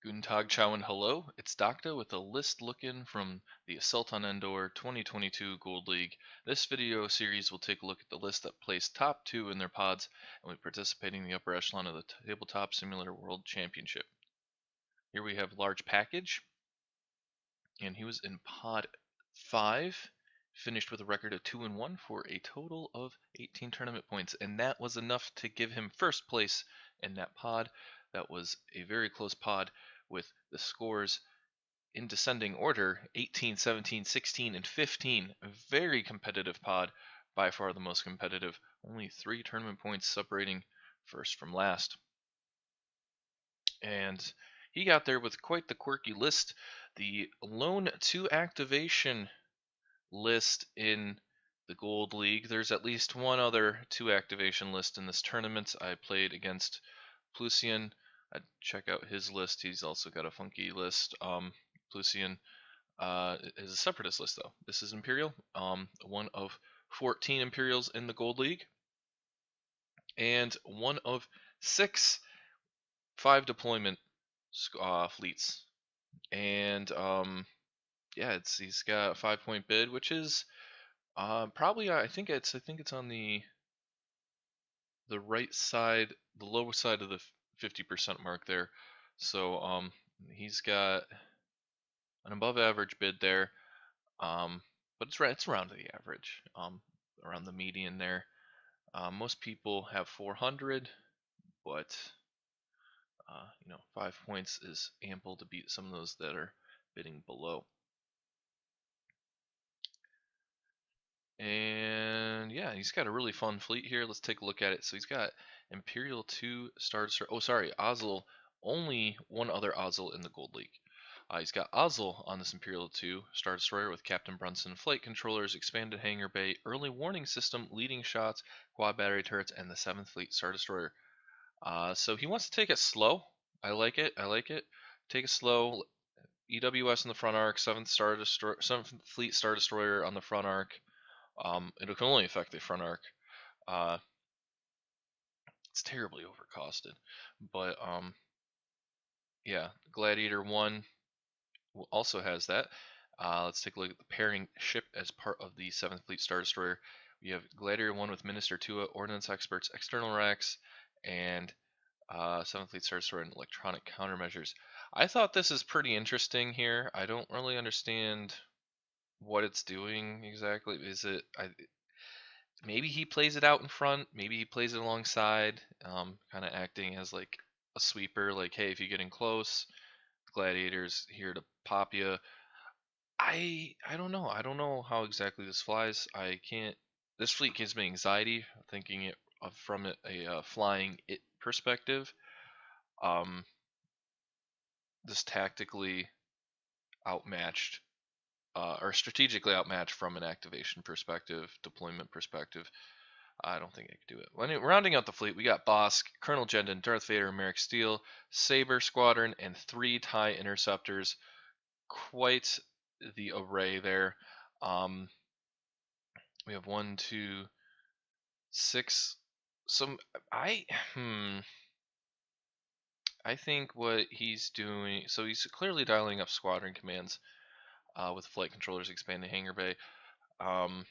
Guten Tag, ciao, and hello. It's Docta with a list looking from the Assault on Endor 2022 Gold League. This video series will take a look at the list that placed top 2 in their pods and will be participating in the upper echelon of the Tabletop Simulator World Championship. Here we have Large Package, and he was in pod 5, finished with a record of 2-1 for a total of 18 tournament points, and that was enough to give him first place in that pod. That was a very close pod with the scores in descending order 18, 17, 16, and 15. A very competitive pod, by far the most competitive. Only 3 tournament points separating first from last. And he got there with quite the quirky list. The lone 2 activation list in the Gold League. There's at least one other 2 activation list in this tournament. I played against Plusian. I'd check out his list. He's also got a funky list. Plusian is a separatist list though. This is Imperial. One of 14 Imperials in the Gold League, and one of 6 5 deployment fleets. And yeah, he's got a 5-point bid, which is probably I think it's on the right side, the lower side of the 50% mark there. So he's got an above average bid there, but it's around the average, around the median there. Most people have 400, but 5 points is ample to beat some of those that are bidding below. And yeah, he's got a really fun fleet here. Let's take a look at it. So he's got Imperial II Star Destroyer. Oh, sorry, Ozzel. Only one other Ozzel in the Gold League. He's got Ozzel on this Imperial II Star Destroyer with Captain Brunson, flight controllers, expanded hangar bay, early warning system, leading shots, quad battery turrets, and the 7th Fleet Star Destroyer. So he wants to take it slow. I like it. I like it. Take it slow. EWS in the front arc, 7th Fleet Star Destroyer on the front arc. It can only affect the front arc. It's terribly overcosted, but yeah, Gladiator I also has that. Let's take a look at the pairing ship as part of the 7th Fleet Star Destroyer. We have Gladiator I with Minister Tua, Ordnance Experts, External Racks, and 7th Fleet Star Destroyer and Electronic Countermeasures. I thought this is pretty interesting here. I don't really understand what it's doing exactly. Is it maybe he plays it out in front, maybe he plays it alongside, kind of acting as like a sweeper, like, hey, if you're getting close, Gladiator's here to pop you. I don't know. I don't know how exactly this flies. I can't. This fleet gives me anxiety thinking it from a flying it perspective. This tactically outmatched or strategically outmatched from an activation perspective, deployment perspective. I don't think I could do it. Well, anyway, rounding out the fleet, we got Bossk, Colonel Jendon, Darth Vader, Maarek Stele, Saber Squadron, and 3 TIE Interceptors. Quite the array there. We have 1, 2, 6. Some I think what he's doing. So he's clearly dialing up squadron commands with flight controllers, expanding hangar bay. But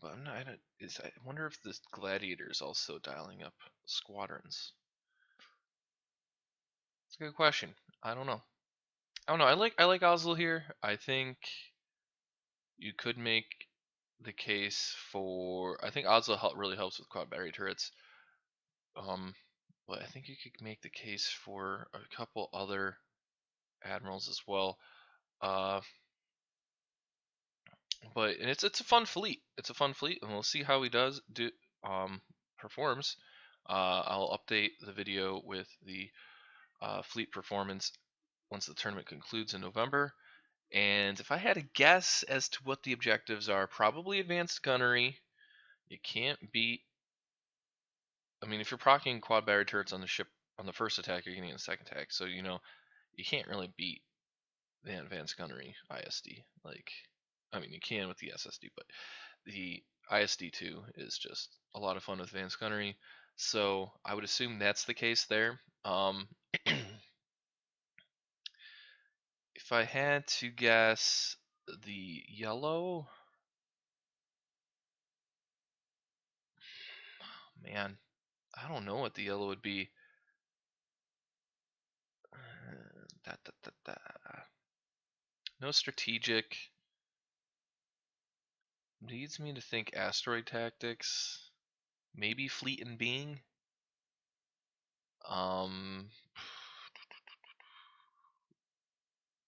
I wonder if this Gladiator is also dialing up squadrons. It's a good question. I don't know. I like Ozzel here. I think you could make the case for. I think Ozzel really helps with quad battery turrets. But I think you could make the case for a couple other admirals as well. But it's a fun fleet. It's a fun fleet, and we'll see how he performs. I'll update the video with the fleet performance once the tournament concludes in November. And if I had a guess as to what the objectives are, probably advanced gunnery. You can't beat. I mean, if you're proccing quad battery turrets on the ship on the first attack, you're getting the second attack. So you can't really beat the advanced gunnery ISD. Like, I mean, you can with the SSD, but the ISD2 is just a lot of fun with advanced gunnery. So I would assume that's the case there. If I had to guess, the yellow. Man, I don't know what the yellow would be. No strategic. Leads me to think asteroid tactics. Maybe fleet and being.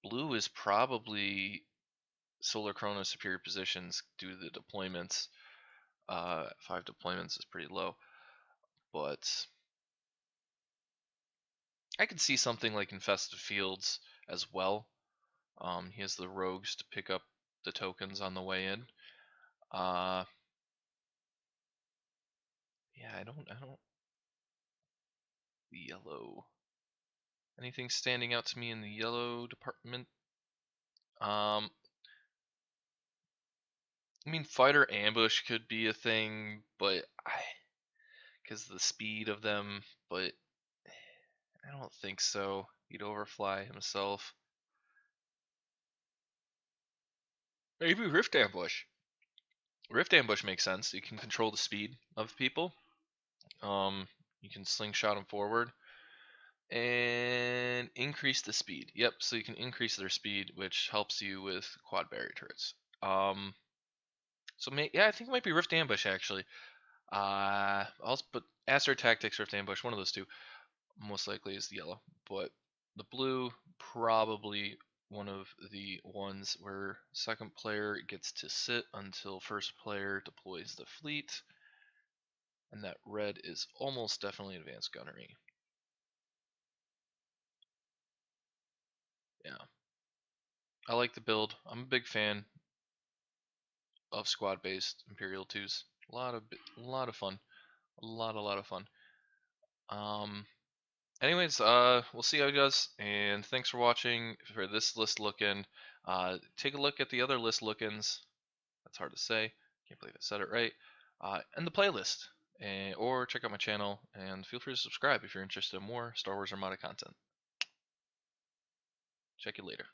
Blue is probably Solar Chrono superior positions due to the deployments. 5 deployments is pretty low, but I could see something like Infested Fields as well. He has the rogues to pick up the tokens on the way in. Yeah, I don't. The yellow. Anything standing out to me in the yellow department? I mean, fighter ambush could be a thing, but because of the speed of them, but I don't think so. He'd overfly himself. Maybe Rift Ambush. Rift Ambush makes sense. You can control the speed of people. You can slingshot them forward and increase the speed. Yep, so you can increase their speed, which helps you with quad barrier turrets. Yeah, I think it might be Rift Ambush actually. Also, but Aster Tactics, Rift Ambush, one of those two, most likely is the yellow. But the blue, probably one of the ones where second player gets to sit until first player deploys the fleet. And that red is almost definitely advanced gunnery. Yeah. I like the build. I'm a big fan of squad-based Imperial IIs. A lot of fun. A lot of fun. Anyways, we'll see how it goes, and thanks for watching for this list look-in. Take a look at the other list look-ins. That's hard to say. Can't believe I said it right. And the playlist, or check out my channel, and feel free to subscribe if you're interested in more Star Wars Armada content. Check you later.